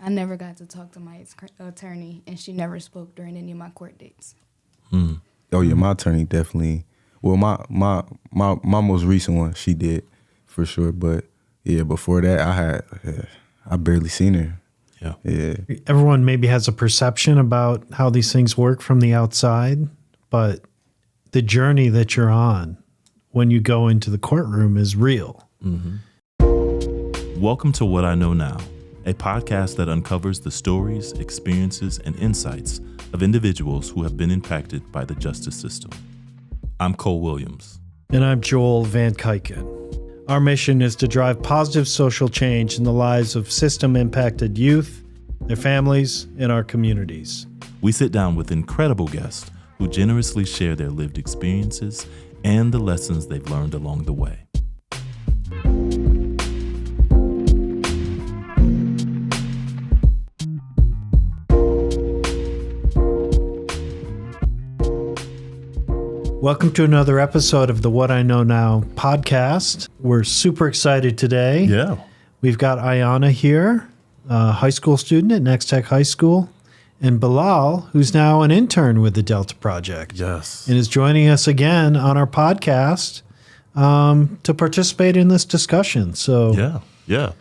I never got to talk to my attorney, and she never spoke during any of my court dates. Oh yeah, my attorney definitely. Well, my most recent one, she did for sure. But yeah, before that, I barely seen her. Yeah. Everyone maybe has a perception about how these things work from the outside, but the journey that you're on when you go into the courtroom is real. Welcome to What I Know Now, a podcast that uncovers the stories, experiences, and insights of individuals who have been impacted by the justice system. I'm Cole Williams. And I'm Joel Van Kuiken. Our mission is to drive positive social change in the lives of system-impacted youth, their families, and our communities. We sit down with incredible guests who generously share their lived experiences and the lessons they've learned along the way. Welcome to another episode of the What I Know Now podcast. We're super excited today. Yeah. We've got Iyanna here, a high school student at Next Tech High School, and Bilal, who's now an intern with the Delta Project. Yes. And is joining us again on our podcast to participate in this discussion. So Yeah.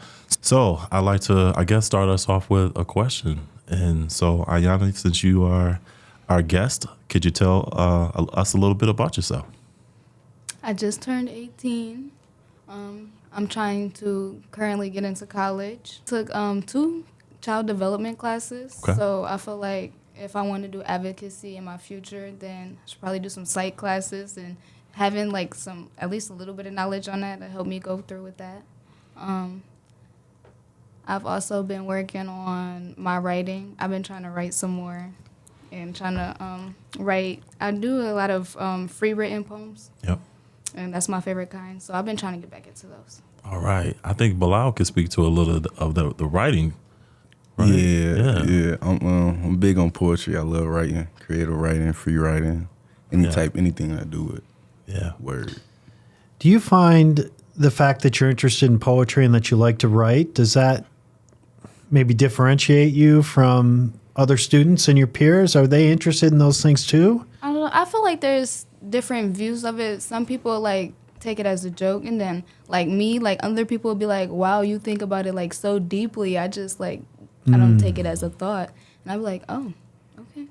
So I'd like to, start us off with a question. And so, Iyanna, since you are our guest, could you tell us a little bit about yourself? I just turned 18. I'm trying to currently get into college. Took 2 child development classes. Okay. So I feel like if I want to do advocacy in my future, then I should probably do some psych classes, and having like at least a little bit of knowledge on that to help me go through with that. I've also been working on my writing. I've been trying to write some more and trying to write. I do a lot of free written poems. Yep. And that's my favorite kind. So I've been trying to get back into those. All right. I think Bilal could speak to a little of the writing. Right? Yeah. I'm big on poetry. I love writing, creative writing, free writing, anything I do with word. do you find the fact that you're interested in poetry and that you like to write, does that maybe differentiate you from other students and your peers? Are they interested in those things too? I don't know. I feel like there's different views of it. Some people like take it as a joke, and then like me, like other people will be like, wow, you think about it like so deeply. I just like, I don't take it as a thought. And I'll be like, oh, okay.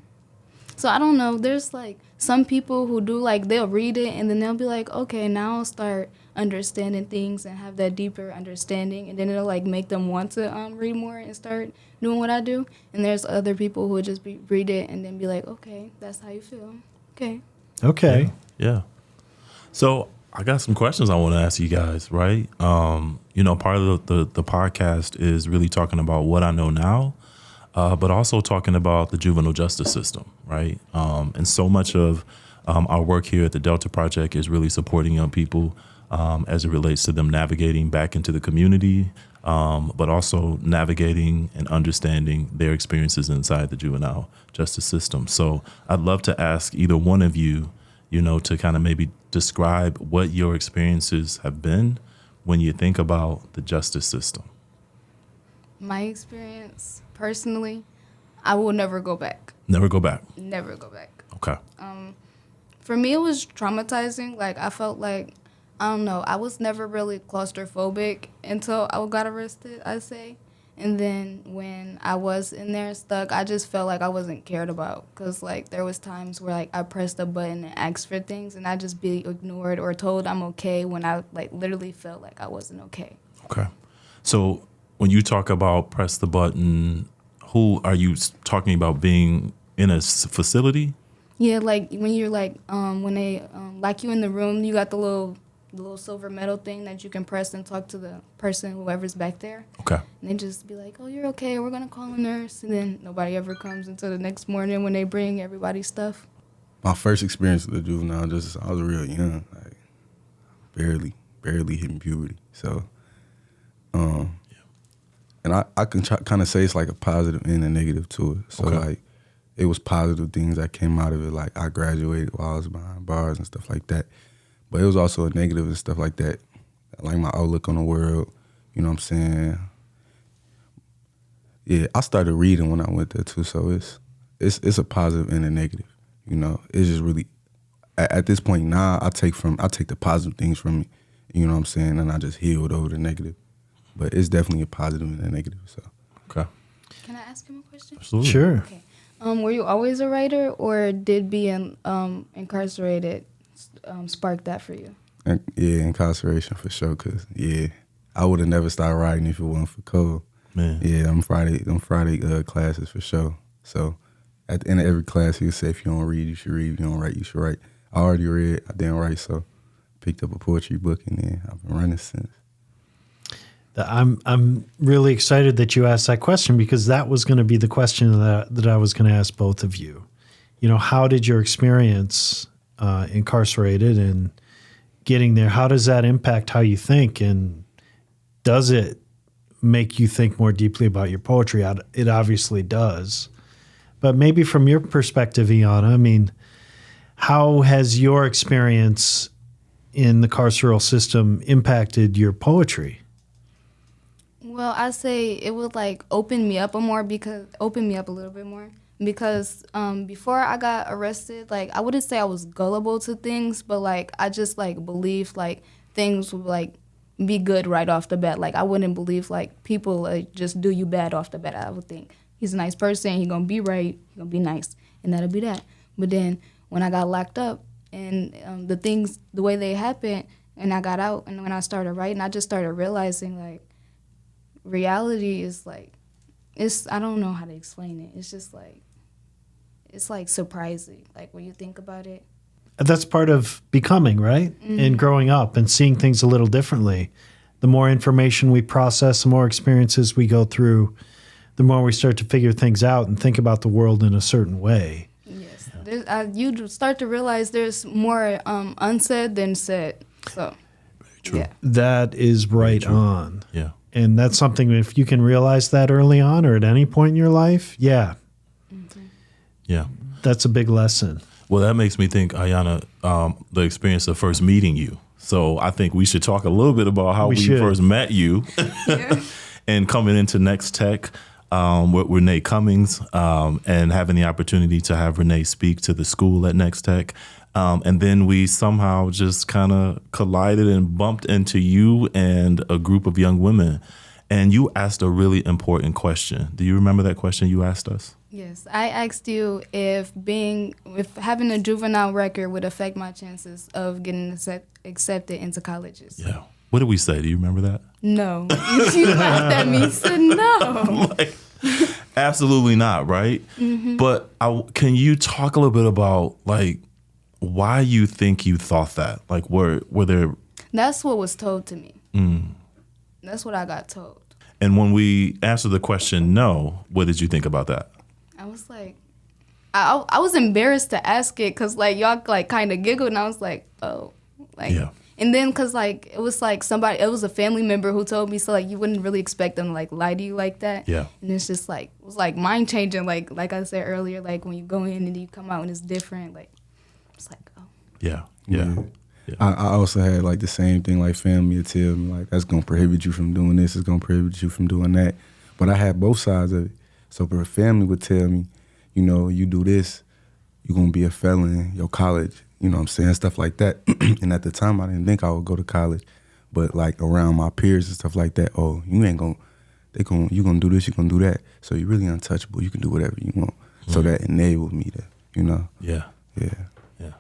So I don't know. There's like some people who do like, they'll read it and then they'll be like, okay, now I'll start understanding things and have that deeper understanding. And then it'll like make them want to read more and start doing what I do. And there's other people who would just read it and then be like, okay, that's how you feel. Okay. Yeah. So I got some questions I want to ask you guys, right? Part of the podcast is really talking about what I know now, but also talking about the juvenile justice system, right? And so much of our work here at the Delta Project is really supporting young people as it relates to them navigating back into the community, but also navigating and understanding their experiences inside the juvenile justice system. So I'd love to ask either one of you, to kind of maybe describe what your experiences have been when you think about the justice system. My experience, personally, I will never go back. Never go back? Never go back. Okay. For me, it was traumatizing. Like, I felt like, I don't know, I was never really claustrophobic until I got arrested, I'd say. And then when I was in there stuck, I just felt like I wasn't cared about. Because, like, there was times where, like, I pressed a button and asked for things, and I'd just be ignored or told I'm okay when I, like, literally felt like I wasn't okay. Okay. So when you talk about press the button, who are you talking about being in a facility? Yeah, like, when you're, like, when they lock you in the room, you got the little silver metal thing that you can press and talk to the person, whoever's back there. Okay. And they just be like, oh, you're okay, we're going to call a nurse. And then nobody ever comes until the next morning when they bring everybody's stuff. My first experience with the juvenile, I was real young, like barely hitting puberty. So, and I can kind of say it's like a positive and a negative to it. So, like, it was positive things that came out of it. Like, I graduated while I was behind bars and stuff like that. But it was also a negative and stuff like that. Like my outlook on the world, you know what I'm saying? Yeah, I started reading when I went there too, so it's a positive and a negative. You know, it's just really at this point now I take the positive things from it. You know what I'm saying, and I just healed over the negative. But it's definitely a positive and a negative. So Okay. Can I ask him a question? Absolutely. Sure. Okay. Were you always a writer, or did being incarcerated spark that for you? and, yeah, incarceration for sure. Cause I would have never started writing if it wasn't for Cole. Man. Yeah, them Friday classes for sure. So at the end of every class, he would say, if you don't read, you should read. If you don't write, you should write. I already read. I didn't write, so picked up a poetry book, and then I've been running since. I'm really excited that you asked that question, because that was going to be the question that I was going to ask both of you. You know, how did your experience incarcerated and getting there, how does that impact how you think, and does it make you think more deeply about your poetry? It obviously does. But maybe from your perspective, Iyanna, I mean, how has your experience in the carceral system impacted your poetry? Well, I say it would like open me up a little bit more because before I got arrested, like I wouldn't say I was gullible to things, but like I just like believed like things would like be good right off the bat. Like I wouldn't believe like people like just do you bad off the bat. I would think he's a nice person, he gonna be right, he gonna be nice, and that'll be that. But then when I got locked up and the way they happened, and I got out, and when I started writing, I just started realizing like reality is like, I don't know how to explain it. It's just like, it's like surprising, like when you think about it. That's part of becoming, right? Mm-hmm. And growing up and seeing things a little differently. The more information we process, the more experiences we go through, the more we start to figure things out and think about the world in a certain way. Yes. You start to realize there's more unsaid than said. So, True. yeah. That is right on. Yeah. And that's something, if you can realize that early on or at any point in your life, yeah, Yeah. that's a big lesson. Well, that makes me think, Iyanna, the experience of first meeting you. So I think we should talk a little bit about how we first met you and coming into Next Tech with Renee Cummings and having the opportunity to have Renee speak to the school at Next Tech. And then we somehow just kind of collided and bumped into you and a group of young women. And you asked a really important question. Do you remember that question you asked us? Yes, I asked you if having a juvenile record would affect my chances of getting accepted into colleges. Yeah. What did we say? Do you remember that? No. You laughed at me and said no. Like, absolutely not, right? Mm-hmm. But can you talk a little bit about like why you think you thought that? Like were there? That's what was told to me. That's what I got told. And when we answered the question no, what did you think about that? I was like, I was embarrassed to ask it because like y'all like kind of giggled, and I was like, oh, like. Yeah. And then because like it was a family member who told me, so like you wouldn't really expect them to like lie to you like that. Yeah. And it's just like it was like mind changing, like I said earlier, like when you go in and you come out and it's different, like it's like oh. Yeah. I also had like the same thing, like family would tell me like that's gonna prohibit you from doing this, it's gonna prohibit you from doing that. But I had both sides of it. So my family would tell me, you know, you do this, you're gonna be a felon in your college. You know what I'm saying? Stuff like that. And at the time, I didn't think I would go to college. But, like, around my peers and stuff like that, oh, you ain't going to, you going to do this, you going to do that. So you're really untouchable. You can do whatever you want. So that enabled me to, you know. Yeah. Yeah. Yeah.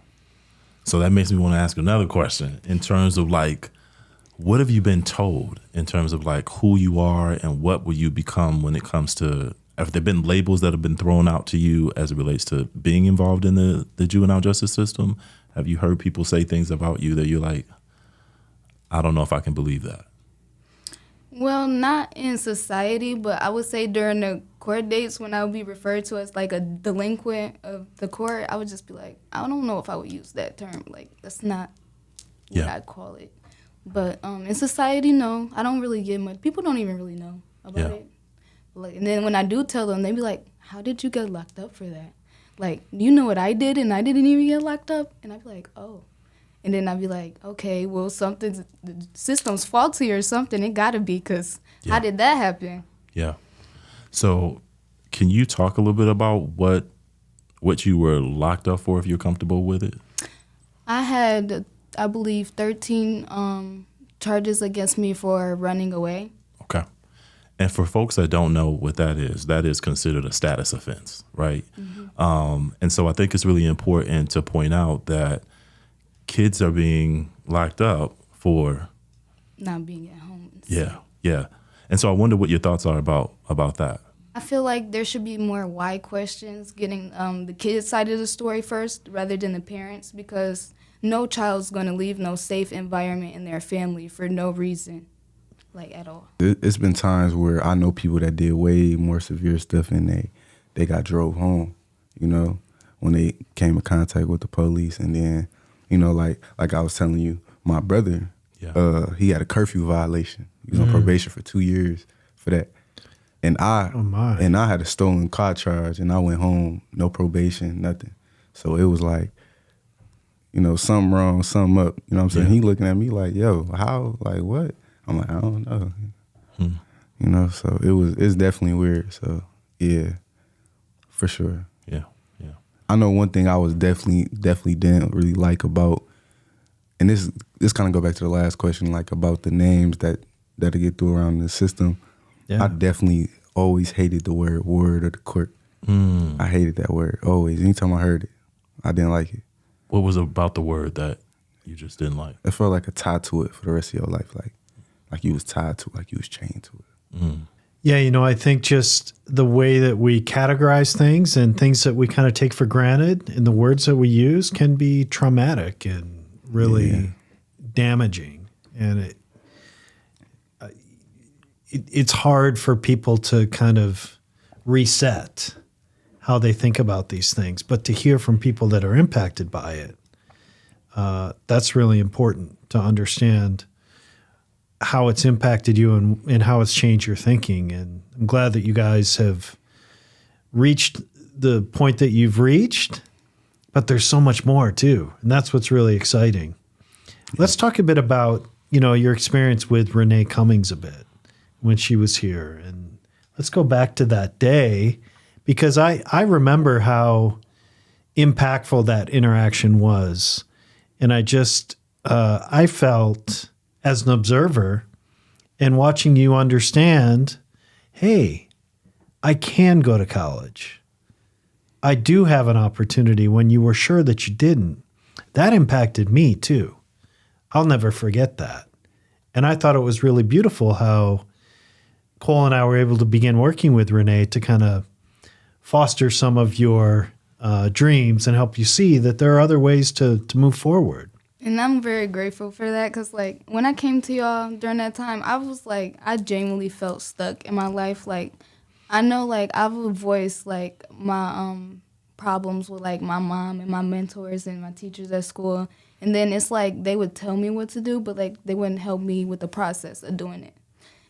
So that makes me want to ask another question in terms of, like, what have you been told in terms of, like, who you are and what will you become when it comes to, have there been labels that have been thrown out to you as it relates to being involved in the juvenile justice system? Have you heard people say things about you that you're like, I don't know if I can believe that? Well, not in society, but I would say during the court dates when I would be referred to as like a delinquent of the court, I would just be like, I don't know if I would use that term. Like, that's not what I'd call it. But in society, no, I don't really get much. People don't even really know about it. Like, and then when I do tell them, they be like, how did you get locked up for that? Like, you know what I did and I didn't even get locked up? And I'd be like, oh. And then I'd be like, okay, well, the system's faulty or something. It gotta be, because how did that happen? Yeah. So can you talk a little bit about what you were locked up for, if you're comfortable with it? I had, I believe, 13 charges against me for running away. Okay. And for folks that don't know what that is considered a status offense, right? And so I think it's really important to point out that kids are being locked up for Not being at home. yeah. And so I wonder what your thoughts are about that. I feel like there should be more why questions, getting the kids' side of the story first rather than the parents, because no child's going to leave no safe environment in their family for no reason, like at all. It's been times where I know people that did way more severe stuff and they got drove home, you know, when they came in contact with the police. And then, you know, like I was telling you, my brother, he had a curfew violation. He was on probation for 2 years for that. And I had a stolen car charge, and I went home, no probation, nothing. So it was like, you know, something wrong, something up. You know what I'm saying? He looking at me like, yo, how? Like, what? I'm like, I don't know. You know, so it's definitely weird. So, yeah, for sure. Yeah. I know one thing I was definitely didn't really like about, and this kind of go back to the last question, like about the names that get through around the system. Yeah. I definitely always hated the word of the court. I hated that word, always. Anytime I heard it, I didn't like it. What was it about the word that you just didn't like? It felt like a tie to it for the rest of your life, like you was tied to it, like you was chained to it. Yeah, you know, I think just the way that we categorize things and things that we kind of take for granted and the words that we use can be traumatic and really damaging. And it's hard for people to kind of reset how they think about these things. But to hear from people that are impacted by it, that's really important to understand how it's impacted you and how it's changed your thinking. And I'm glad that you guys have reached the point that you've reached, but there's so much more too. And that's what's really exciting. Let's talk a bit about, you know, your experience with Renee Cummings a bit when she was here. And let's go back to that day, because I remember how impactful that interaction was. And I felt as an observer and watching you understand, hey, I can go to college. I do have an opportunity when you were sure that you didn't. That impacted me too. I'll never forget that. And I thought it was really beautiful how Cole and I were able to begin working with Renee to kind of foster some of your dreams and help you see that there are other ways to move forward. And I'm very grateful for that, because, like, when I came to y'all during that time, I was, like, I genuinely felt stuck in my life. Like, I know, like, I would voice, like, my problems with, like, my mom and my mentors and my teachers at school. And then it's like they would tell me what to do, but, like, they wouldn't help me with the process of doing it.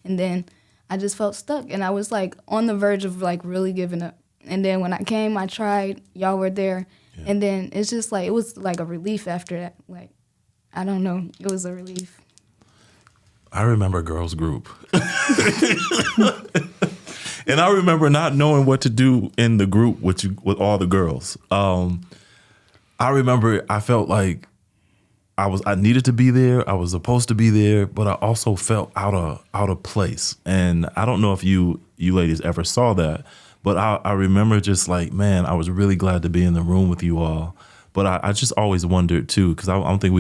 And then I just felt stuck. And I was, like, on the verge of, like, really giving up. And then when I came, I tried. Y'all were there. Yeah. And then it's just, like, it was, like, a relief after that. Like, I don't know. It was a relief. I remember girls group. And I remember not knowing what to do in the group with all the girls. I remember I felt like I needed to be there. I was supposed to be there, but I also felt out of place. And I don't know if you ladies ever saw that, but I remember just like, man, I was really glad to be in the room with you all. But I just always wondered too, because I don't think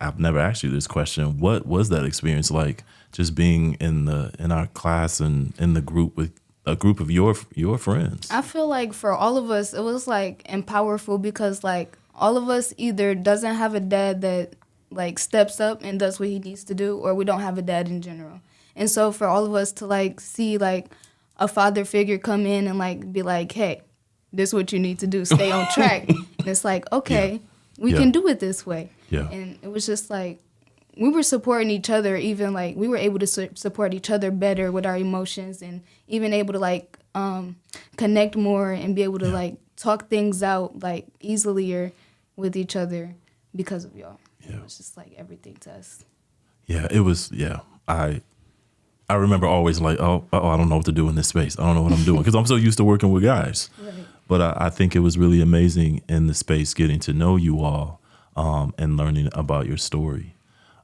I've never asked you this question. What was that experience like, just being in our class and in the group with a group of your friends? I feel like for all of us, it was like empowerful, because like all of us either doesn't have a dad that like steps up and does what he needs to do, or we don't have a dad in general. And so for all of us to like see like a father figure come in and like be like, hey, this is what you need to do, stay on track. And it's like, okay, we can do it this way. Yeah. And it was just like, we were supporting each other, even like we were able to support each other better with our emotions, and even able to like connect more and be able to like talk things out like easilier with each other because of y'all. Yeah. It was just like everything to us. Yeah, it was, yeah. I remember always like, I don't know what to do in this space. I don't know what I'm doing because I'm so used to working with guys. Right. But I think it was really amazing in the space getting to know you all and learning about your story.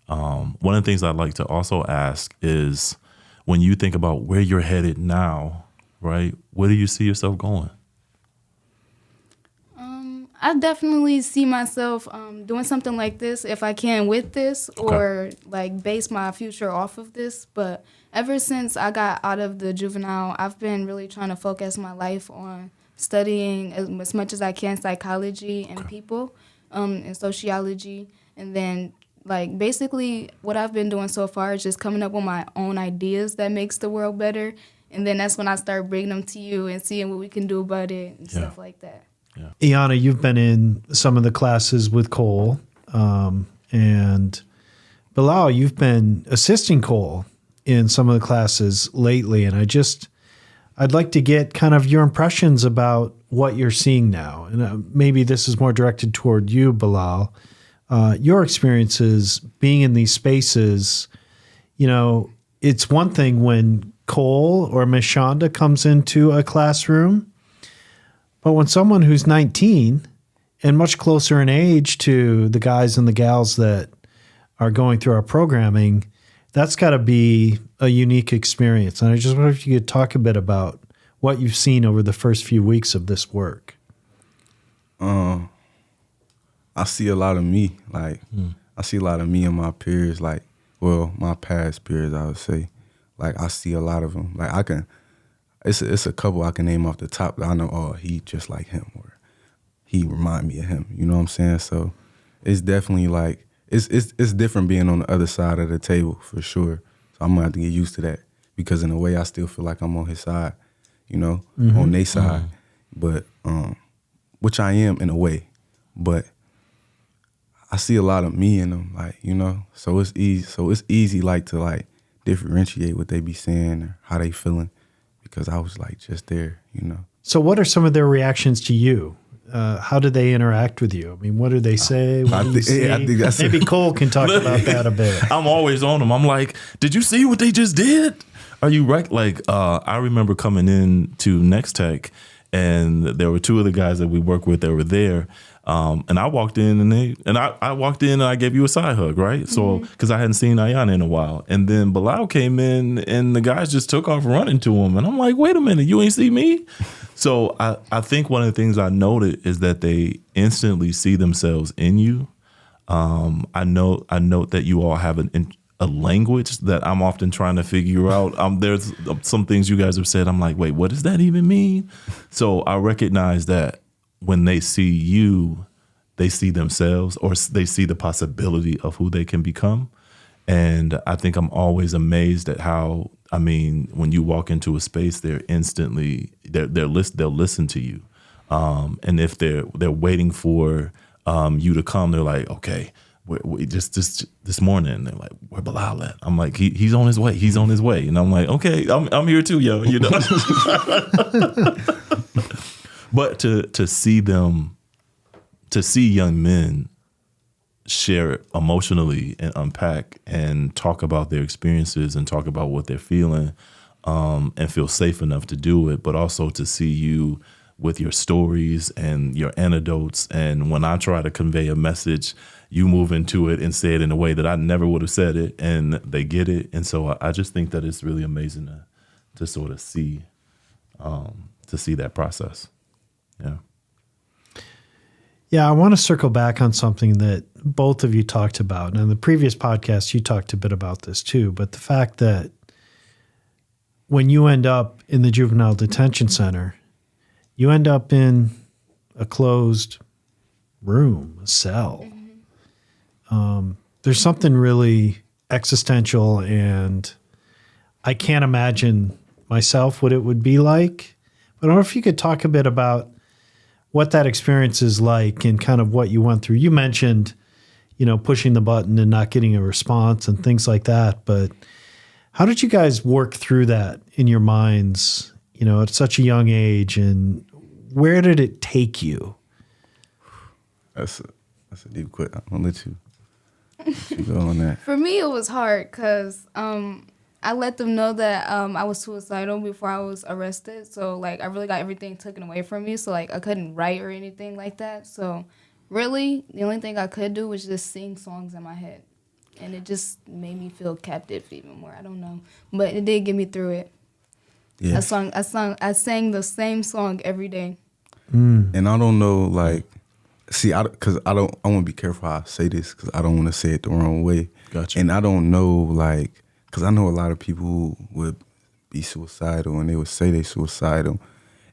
One of the things I'd like to also ask is when you think about where you're headed now, right? Where do you see yourself going? I definitely see myself doing something like this if I can with this, or like base my future off of this. But ever since I got out of the juvenile, I've been really trying to focus my life on studying as much as I can psychology and people and sociology. And then like basically what I've been doing so far is just coming up with my own ideas that makes the world better. And then that's when I start bringing them to you and seeing what we can do about it and stuff like that. Yeah. Iyanna, you've been in some of the classes with Cole, and Bilal, you've been assisting Cole in some of the classes lately. And I'd like to get kind of your impressions about what you're seeing now. And maybe this is more directed toward you, Bilal. Your experiences being in these spaces, it's one thing when Cole or Miss Shonda comes into a classroom, but when someone who's 19 and much closer in age to the guys and the gals that are going through our programming, that's got to be a unique experience. And I just wonder if you could talk a bit about what you've seen over the first few weeks of this work. I see a lot of me. Like, I see a lot of me and my peers, like, well, my past peers, I would say. Like, I see a lot of them. Like, it's a couple I can name off the top that I know, oh, he just like him, or he remind me of him. You know what I'm saying? So it's definitely like, it's different being on the other side of the table for sure. So I'm gonna have to get used to that because in a way I still feel like I'm on his side, on their side. But, which I am in a way, but I see a lot of me in them, like, so it's easy like to like differentiate what they be saying or how they feeling. Because I was like just there, So what are some of their reactions to you? How do they interact with you? I mean, what do they say? What do you see? I think that's Maybe Cole can talk about that a bit. I'm always on them. I'm like, did you see what they just did? Are you right? Like, I remember coming in to Next Tech, and there were two of the guys that we work with that were there. And I walked in and I walked in and I gave you a side hug, right? So, because I hadn't seen Iyanna in a while. And then Bilal came in and the guys just took off running to him. And I'm like, wait a minute, you ain't see me? So I think one of the things I noted is that they instantly see themselves in you. I note that you all have a language that I'm often trying to figure out. There's some things you guys have said. I'm like, wait, what does that even mean? So I recognize that when they see you, they see themselves or they see the possibility of who they can become. And I think I'm always amazed at how, when you walk into a space, they'll listen to you. And if they're waiting for you to come, they're like, okay, we just this morning, they're like, where Bilal at? I'm like, he's on his way. He's on his way. And I'm like, okay, I'm here too, yo. But to see young men share emotionally and unpack and talk about their experiences and talk about what they're feeling, and feel safe enough to do it, but also to see you with your stories and your anecdotes. And when I try to convey a message, you move into it and say it in a way that I never would have said it, and they get it. And so I just think that it's really amazing to sort of see that process. Yeah. Yeah, I want to circle back on something that both of you talked about. And in the previous podcast, you talked a bit about this too, but the fact that when you end up in the juvenile detention center, you end up in a closed room, a cell. There's something really existential, and I can't imagine myself what it would be like. But I don't know if you could talk a bit about what that experience is like and kind of what you went through. You mentioned, pushing the button and not getting a response and things like that. But how did you guys work through that in your minds, at such a young age, and where did it take you? That's a deep question. I'm gonna let you go on that. For me, it was hard because I let them know that I was suicidal before I was arrested. So like I really got everything taken away from me. So like I couldn't write or anything like that. So really, the only thing I could do was just sing songs in my head, and it just made me feel captive even more. I don't know, but it did get me through it. Yes. I sang the same song every day. And I don't know, like, see, I want to be careful how I say this because I don't want to say it the wrong way. Gotcha. And I don't know, like, because I know a lot of people who would be suicidal and they would say they suicidal.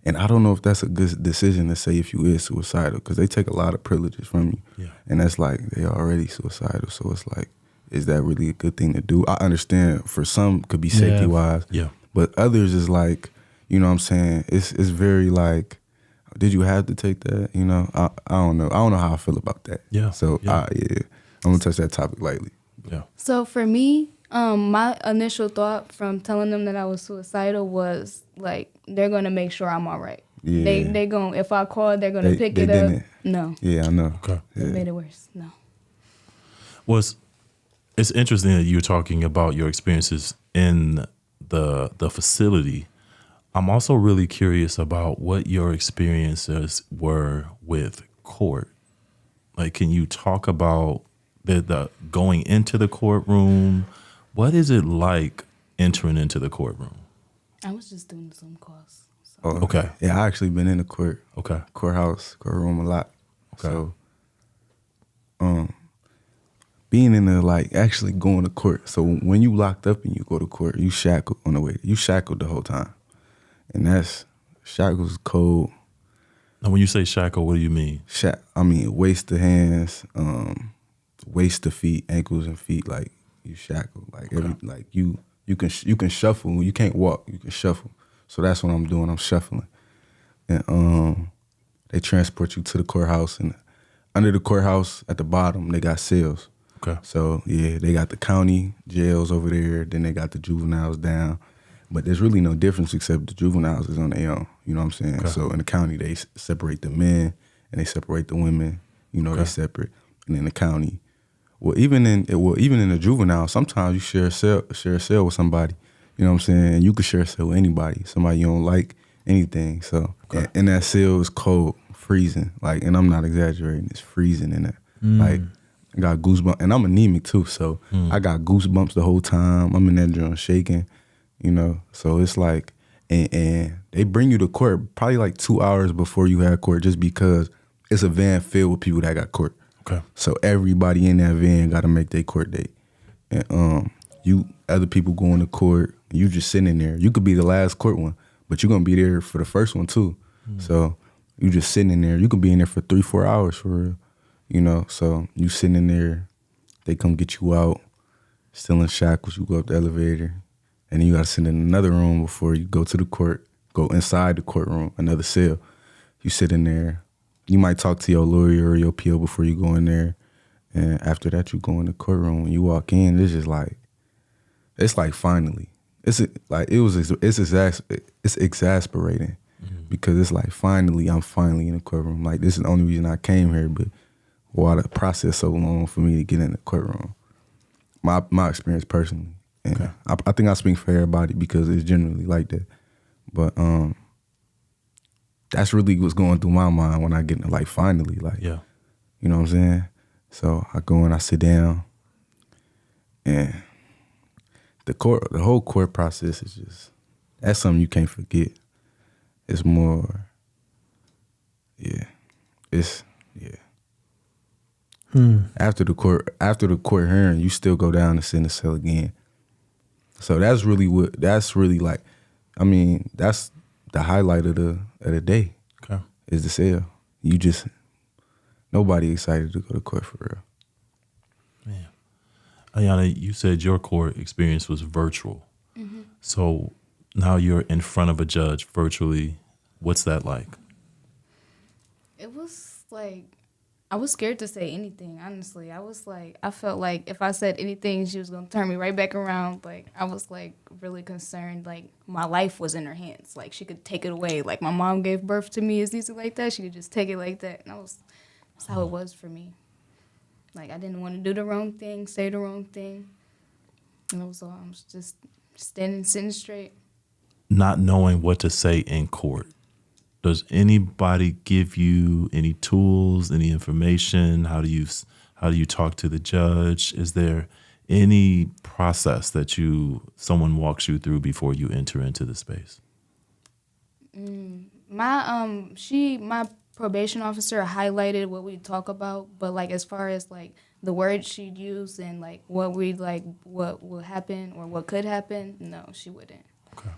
And I don't know if that's a good decision to say if you is suicidal because they take a lot of privileges from you. Yeah. And that's like, they already suicidal. So it's like, is that really a good thing to do? I understand for some could be safety-wise. Yeah. But others is like, you know what I'm saying? It's very like, did you have to take that? You know, I don't know. I don't know how I feel about that. Yeah. So Yeah. I'm gonna touch that topic lightly. Yeah. So for me, my initial thought from telling them that I was suicidal was like they're gonna make sure I'm all right. Yeah. They gonna, if I call, they're gonna pick they it didn't. up. No, Yeah, I know. Okay. it Yeah. made it worse. No. It's interesting that you're talking about your experiences in the facility. I'm also really curious about what your experiences were with court. Like, can you talk about the going into the courtroom? What is it like entering into the courtroom? I was just doing the Zoom calls. So. Oh, Okay. Yeah, I actually been in the Okay. courtroom a lot. Okay. So, being in the, like, actually going to court. So when you locked up and you go to court, you shackled on the way. You shackled the whole time. And that's, shackles cold. Now, when you say shackle, what do you mean? Waist to hands, waist to feet, ankles and feet, like you shackled. Like like you can shuffle. You can't walk, you can shuffle. So that's what I'm doing. I'm shuffling. And they transport you to the courthouse, and under the courthouse at the bottom they got cells. Okay. So yeah, they got the county jails over there, then they got the juveniles down. But there's really no difference except the juveniles is on their own. You know what I'm saying? Okay. So in the county, they separate the men and they separate the women. You know, Okay. they separate. And in the county, even in the juvenile, sometimes you share a cell with somebody. You know what I'm saying? And you can share a cell with anybody, somebody you don't like, anything. So and that cell is cold, freezing. Like, and I'm not exaggerating. It's freezing in there. Like, I got goosebumps, and I'm anemic too, so I got goosebumps the whole time. I'm in that joint shaking. You know, so it's like, and they bring you to court probably like 2 hours before you have court just because it's a van filled with people that got court. Okay. So everybody in that van got to make their court date. And other people going to court, you just sitting in there. You could be the last court one, but you're going to be there for the first one too. So you just sitting in there. You could be in there for 3-4 hours for real. You know, so you sitting in there, they come get you out, still in shackles, you go up the elevator. And then you got to sit in another room before you go to the court, go inside the courtroom, another cell. You sit in there. You might talk to your lawyer or your PO before you go in there. And after that, you go in the courtroom. When you walk in, it's just like, it's like finally. It's exasperating because it's like finally, I'm finally in the courtroom. Like, this is the only reason I came here, but why the process so long for me to get in the courtroom? My experience personally. And I think I speak for everybody because it's generally like that. But that's really what's going through my mind when I get in, like, finally, like, Yeah. you know what I'm saying? So I go and I sit down, and the whole court process is just, that's something you can't forget. It's more, After the court hearing, you still go down and sit in the cell again. So that's really like, I mean, that's the highlight of the day. Okay. Is the cell. You just, nobody excited to go to court for real. Man. Iyanna, you said your court experience was virtual. Mm-hmm. So now you're in front of a judge virtually. What's that like? It was like, I was scared to say anything, honestly. I felt like if I said anything, she was going to turn me right back around. Like, I was, like, really concerned. Like, my life was in her hands. Like, she could take it away. Like, my mom gave birth to me as easy like that. She could just take it like that. And that's how it was for me. Like, I didn't want to do the wrong thing, say the wrong thing. And I was just standing sitting straight. Not knowing what to say in court. Does anybody give you any tools, any information? How do you talk to the judge? Is there any process that someone walks you through before you enter into the space? My probation officer highlighted what we talk about, but like as far as like the words she'd use and like what will happen or what could happen, no, she wouldn't. Okay.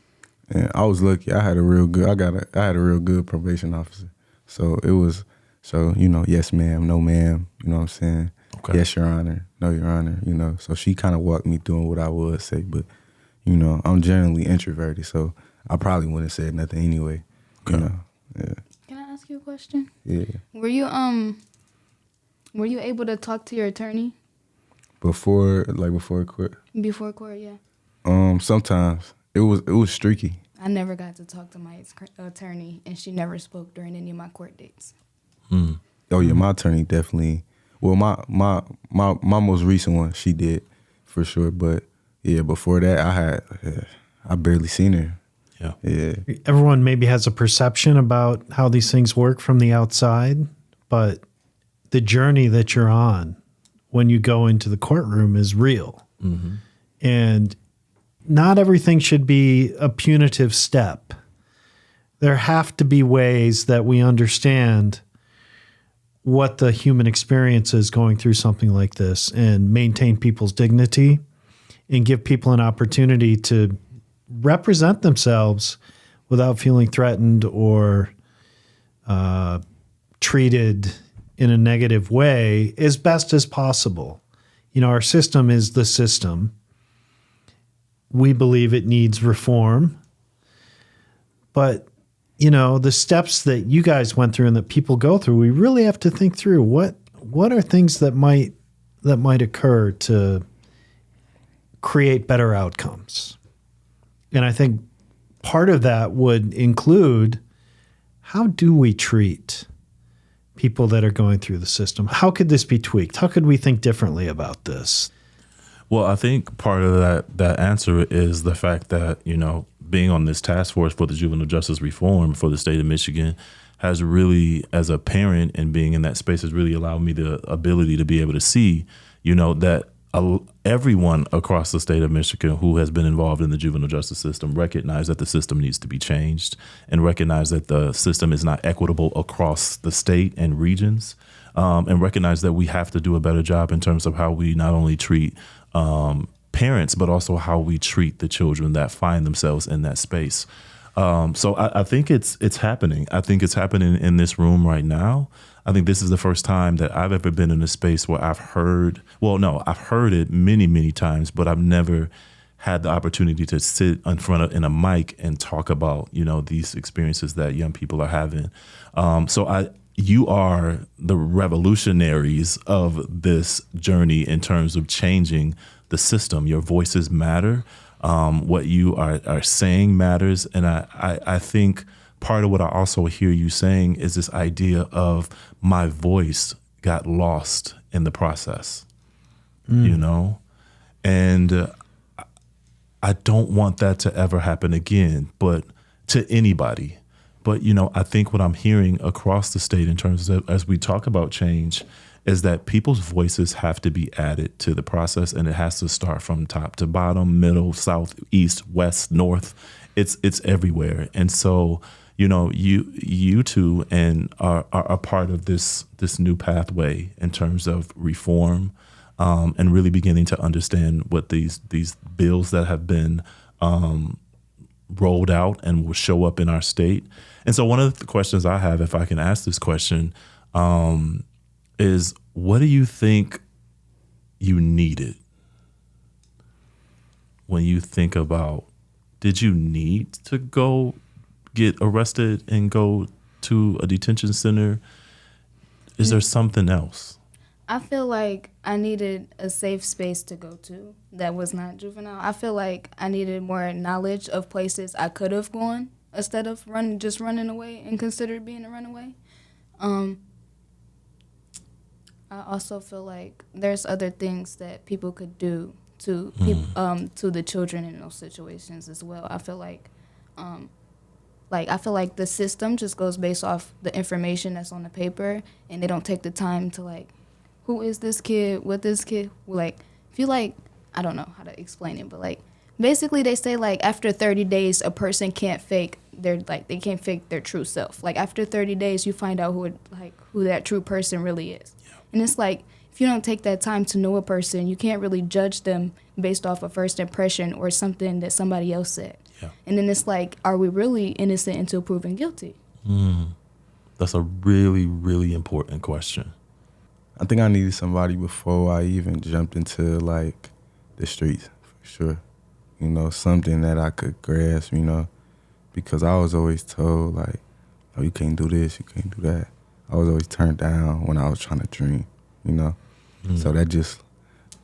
And I was lucky. I had a real good probation officer. So it was, yes, ma'am, no, ma'am. You know what I'm saying? Okay. Yes, Your Honor. No, Your Honor. So she kind of walked me through what I would say. But, I'm generally introverted, so I probably wouldn't have said nothing anyway. Okay. Yeah. Can I ask you a question? Yeah. Were you able to talk to your attorney Before court? before court? Yeah. Sometimes it was streaky. I never got to talk to my attorney, and she never spoke during any of my court dates. Oh yeah, my attorney definitely. Well, my most recent one, she did for sure. But yeah, before that, I barely seen her. Yeah. Yeah. Everyone maybe has a perception about how these things work from the outside, but the journey that you're on when you go into the courtroom is real. Mm-hmm. And not everything should be a punitive step. There have to be ways that we understand what the human experience is going through something like this and maintain people's dignity and give people an opportunity to represent themselves without feeling threatened or treated in a negative way as best as possible. Our system is the system. We believe it needs reform. But, the steps that you guys went through and that people go through, we really have to think through what are things that might occur to create better outcomes. And I think part of that would include, how do we treat people that are going through the system? How could this be tweaked? How could we think differently about this? Well, I think part of that answer is the fact that, being on this task force for the juvenile justice reform for the state of Michigan has really, as a parent and being in that space, has really allowed me the ability to be able to see, that everyone across the state of Michigan who has been involved in the juvenile justice system recognize that the system needs to be changed and recognize that the system is not equitable across the state and regions, and recognize that we have to do a better job in terms of how we not only treat parents, but also how we treat the children that find themselves in that space. So I think it's happening. I think it's happening in this room right now. I think this is the first time that I've ever been in a space where I've heard it many, many times, but I've never had the opportunity to sit in a mic and talk about, these experiences that young people are having. You are the revolutionaries of this journey in terms of changing the system. Your voices matter. What you are saying matters. And I think part of what I also hear you saying is this idea of my voice got lost in the process, and I don't want that to ever happen again, but to anybody. But, I think what I'm hearing across the state in terms of, as we talk about change, is that people's voices have to be added to the process, and it has to start from top to bottom, middle, south, east, west, north. It's everywhere. And so, you two are a part of this new pathway in terms of reform, and really beginning to understand what these bills that have been rolled out and will show up in our state. And so one of the questions I have, if I can ask this question, is what do you think you needed when you think about, did you need to go get arrested and go to a detention center? Is there something else? I feel like I needed a safe space to go to that was not juvenile. I feel like I needed more knowledge of places I could have gone instead of running away and considered being a runaway. I also feel like there's other things that people could do to to the children in those situations as well. I feel like the system just goes based off the information that's on the paper, and they don't take the time to like, who is this kid? What this kid like? Feel like, I don't know how to explain it, but like basically they say like after 30 days a person can't fake they can't fake their true self. Like after 30 days you find out who that true person really is. Yeah. And it's like if you don't take that time to know a person, you can't really judge them based off a first impression or something that somebody else said. Yeah. And then it's like, are we really innocent until proven guilty? That's a really, really important question. I think I needed somebody before I even jumped into like the streets, for sure. You know, something that I could grasp, you know, because I was always told like, oh, you can't do this, you can't do that. I was always turned down when I was trying to dream, you know. So that just,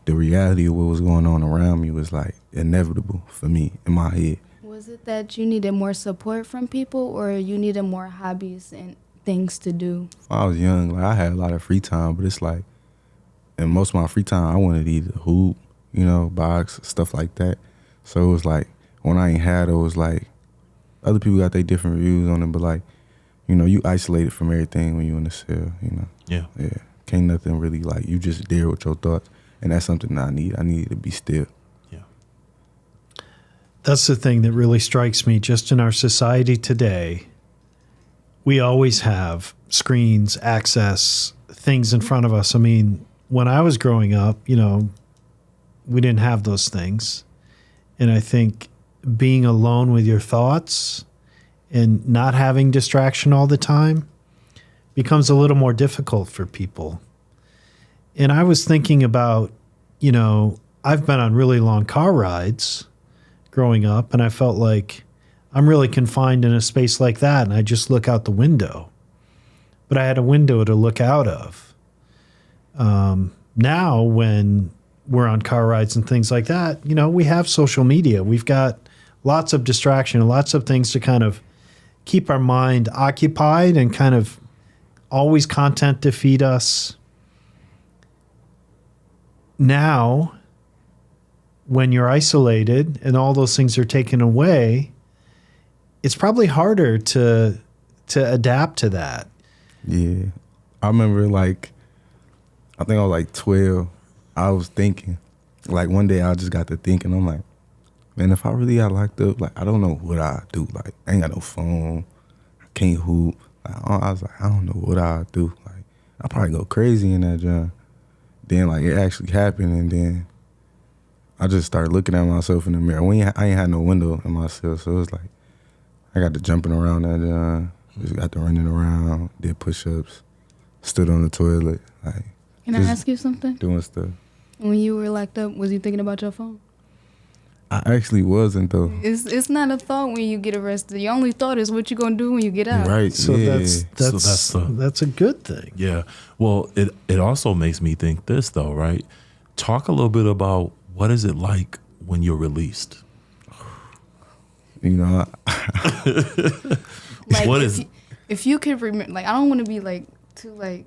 the reality of what was going on around me was like inevitable for me in my head. Was it that you needed more support from people, or you needed more hobbies and things to do? When I was young, like I had a lot of free time, but it's like, in most of my free time, I wanted to either hoop, you know, box, stuff like that. So it was like, when I ain't had it, it was like, other people got their different views on it, but like, you know, you isolated from everything when you in the cell, you know. Yeah. Can't nothing really, like, you just there with your thoughts, and that's something that I need. I need to be still. Yeah. That's the thing that really strikes me just in our society today. We always have screens, access, things in front of us. I mean, when I was growing up, you know, we didn't have those things. And I think being alone with your thoughts and not having distraction all the time becomes a little more difficult for people. And I was thinking about, you know, I've been on really long car rides growing up, and I felt like I'm really confined in a space like that, and I just look out the window. But I had a window to look out of. Now, when we're on car rides and things like that, you know, we have social media. We've got lots of distraction, lots of things to kind of keep our mind occupied and kind of always content to feed us. Now, when you're isolated and all those things are taken away, it's probably harder to adapt to that. Yeah. I remember, like, I think I was like 12. I was thinking, like, one day I just got to thinking, I'm like, man, if I really got locked up, like, I don't know what I'd do. Like, I ain't got no phone. I can't hoop. Like, I was like, I don't know what I'd do. Like, I'd probably go crazy in that job. Then, like, it actually happened, and then I just started looking at myself in the mirror. I ain't had no window in myself, so it was like, I got to jumping around that job. Just got to running around, did push-ups, stood on the toilet. Like, can I ask you something? Doing stuff. When you were locked up, was you thinking about your phone? I actually wasn't, though. It's not a thought when you get arrested. Your only thought is what you're going to do when you get out. Right, So yeah. that's a good thing. Yeah. Well, it also makes me think this, though, right? Talk a little bit about what is it like when you're released? You know, like, what is if you could remember, like, I don't want to be like too, like,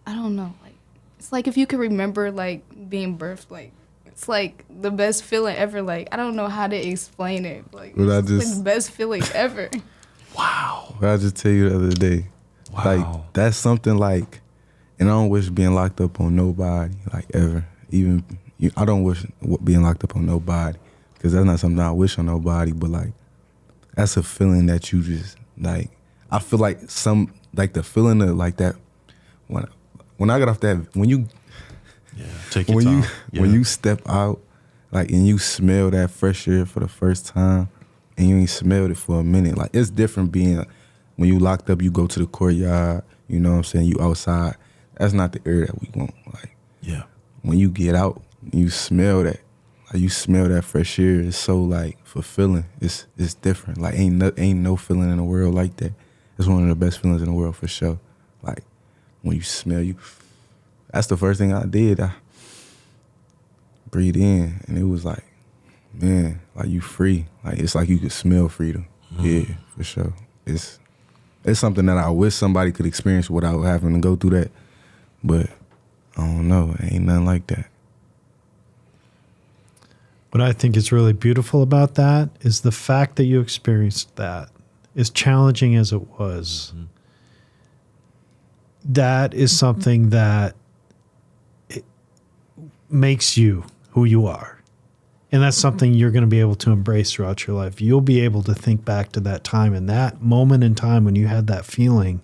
I don't know, like, it's like if you could remember, like, being birthed, like, it's like the best feeling ever. Like, I don't know how to explain it. Like, it's like the best feeling ever. Wow. What I just tell you the other day. Wow. Like, that's something like, and I don't wish being locked up on nobody, like, ever. Even, I don't wish being locked up on nobody, because that's not something I wish on nobody, but, like, that's a feeling that you just, like, I feel like the feeling of, like, that, when I got off that, when you, take your time. When you step out, like, and you smell that fresh air for the first time, and you ain't smelled it for a minute, like, it's different being, when you locked up, you go to the courtyard, you know what I'm saying, you outside, that's not the air that we want, like, when you get out, you smell that, like, you smell that fresh air, it's so, like, fulfilling, it's different, like, ain't no feeling in the world like that. It's one of the best feelings in the world, for sure. Like, when you smell, that's the first thing I did. I breathed in, and it was like, man, like, you free. Like, it's like you could smell freedom. Yeah, for sure. It's something that I wish somebody could experience without having to go through that. But I don't know. It ain't nothing like that. What I think is really beautiful about that is the fact that you experienced that, as challenging as it was. Mm-hmm. That is something that it makes you who you are. And that's something you're going to be able to embrace throughout your life. You'll be able to think back to that time and that moment in time when you had that feeling.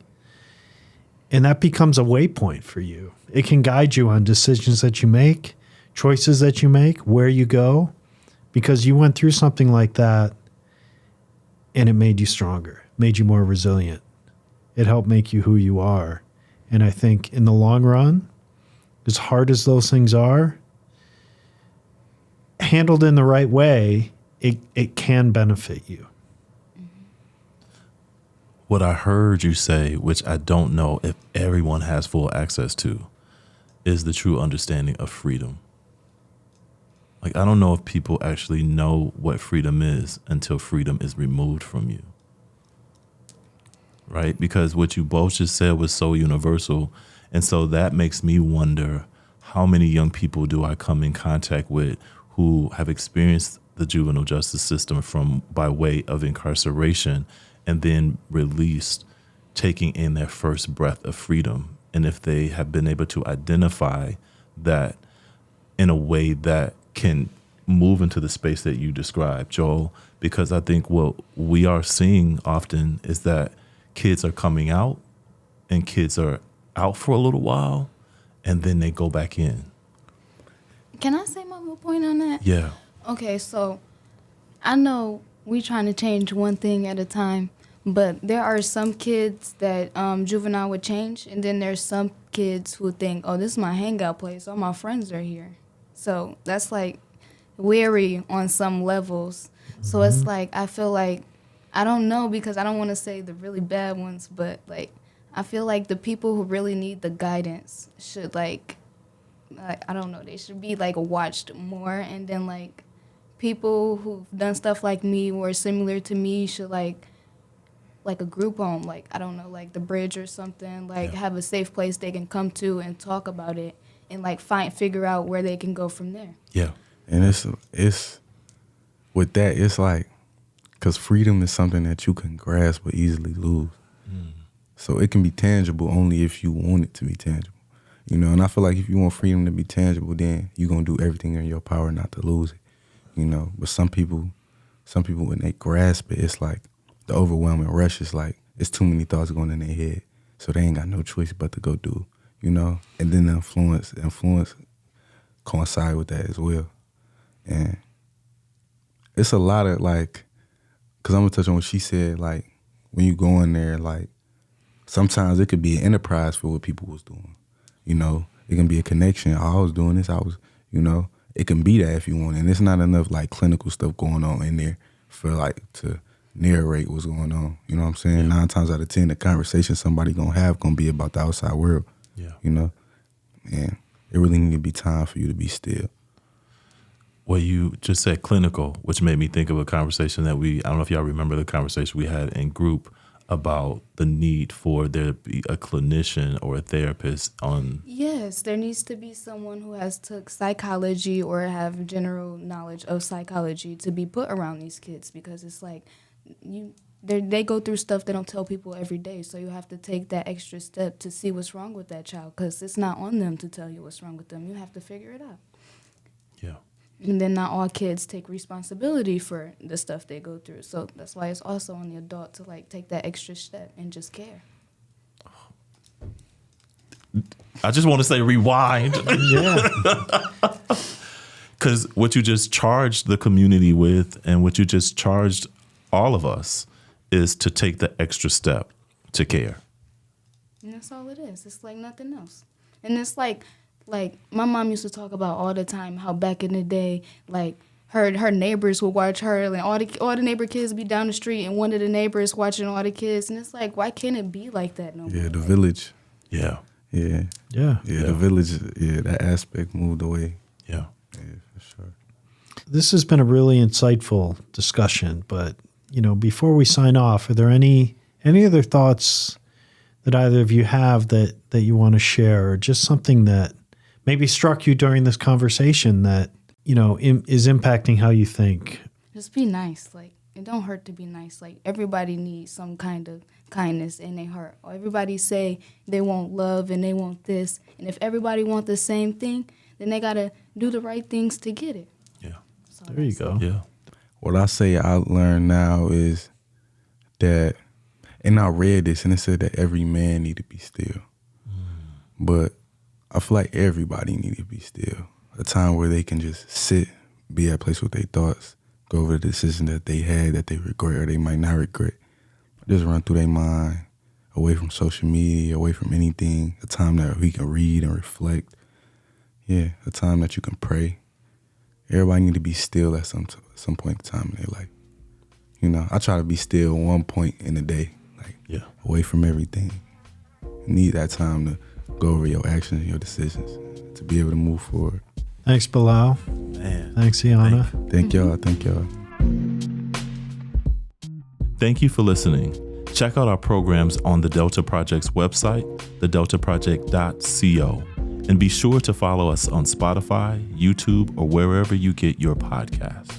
And that becomes a waypoint for you. It can guide you on decisions that you make, choices that you make, where you go, because you went through something like that and it made you stronger, made you more resilient. It helped make you who you are. And I think in the long run, as hard as those things are, handled in the right way, it can benefit you. What I heard you say, which I don't know if everyone has full access to, is the true understanding of freedom. Like, I don't know if people actually know what freedom is until freedom is removed from you. Right? Because what you both just said was so universal. And so that makes me wonder, how many young people do I come in contact with who have experienced the juvenile justice system by way of incarceration and then released, taking in their first breath of freedom? And if they have been able to identify that in a way that can move into the space that you described, Joel, because I think what we are seeing often is that kids are coming out and kids are out for a little while and then they go back in. Can I say my little point on that? Yeah. Okay, so I know we trying to change one thing at a time, but there are some kids that juvenile would change, and then there's some kids who think, oh, this is my hangout place, all my friends are here. So that's like weary on some levels. So it's like, I feel like, I don't know, because I don't want to say the really bad ones, but like, I feel like the people who really need the guidance should like I don't know, they should be like watched more, and then like people who've done stuff like me or similar to me should like a group home, like I don't know, like the Bridge or something, like have a safe place they can come to and talk about it and like figure out where they can go from there. Yeah. And it's with that, it's like, because freedom is something that you can grasp but easily lose. So it can be tangible only if you want it to be tangible. You know, and I feel like if you want freedom to be tangible, then you're going to do everything in your power not to lose it. You know, but some people when they grasp it, it's like the overwhelming rush is like, it's too many thoughts going in their head. So they ain't got no choice but to go do, you know? And then the influence coincide with that as well. And it's a lot of like, because I'm going to touch on what she said, like, when you go in there, like, sometimes it could be an enterprise for what people was doing. You know, it can be a connection. I was doing this. You know, it can be that if you want. And it's not enough like clinical stuff going on in there for like to narrate what's going on. You know what I'm saying? Yeah. 9 times out of 10, the conversation somebody gonna be about the outside world. Yeah. You know, and it really need to be time for you to be still. Well, you just said clinical, which made me think of a conversation that I don't know if y'all remember the conversation we had in group about the need for there to be a clinician or a therapist on. Yes, there needs to be someone who has took psychology or have general knowledge of psychology to be put around these kids, because it's like they go through stuff they don't tell people every day. So you have to take that extra step to see what's wrong with that child, because it's not on them to tell you what's wrong with them. You have to figure it out. Yeah. And then not all kids take responsibility for the stuff they go through. So that's why it's also on the adult to like take that extra step and just care. I just want to say rewind. Yeah. Because what you just charged the community with and what you just charged all of us is to take the extra step to care. And that's all it is. It's like nothing else. And it's like my mom used to talk about all the time how back in the day, like her neighbors would watch her, and all the neighbor kids would be down the street, and one of the neighbors watching all the kids, and it's like, why can't it be like that no more? Yeah, the village. Yeah. Yeah. Yeah. Yeah, the village, that aspect moved away. Yeah. Yeah, for sure. This has been a really insightful discussion, but, you know, before we sign off, are there any other thoughts that either of you have that you want to share, or just something that maybe struck you during this conversation that, is impacting how you think? Just be nice. Like, it don't hurt to be nice. Like, everybody needs some kind of kindness in their heart. Or everybody say they want love and they want this. And if everybody want the same thing, then they got to do the right things to get it. Yeah. So There you go. Yeah. What I say I learned now is that, and I read this and it said that every man need to be still. But I feel like everybody need to be still. A time where they can just sit, be at place with their thoughts, go over the decision that they had that they regret or they might not regret. Just run through their mind, away from social media, away from anything. A time that we can read and reflect. Yeah, a time that you can pray. Everybody need to be still at some point in time in their life. I try to be still 1 point in the day, away from everything. You need that time to go over your actions and your decisions to be able to move forward. Thanks, Bilal. Man. Thanks, Iyanna. Thank y'all. Thank y'all. Thank you for listening. Check out our programs on the Delta Project's website, thedeltaproject.co, and be sure to follow us on Spotify, YouTube, or wherever you get your podcasts.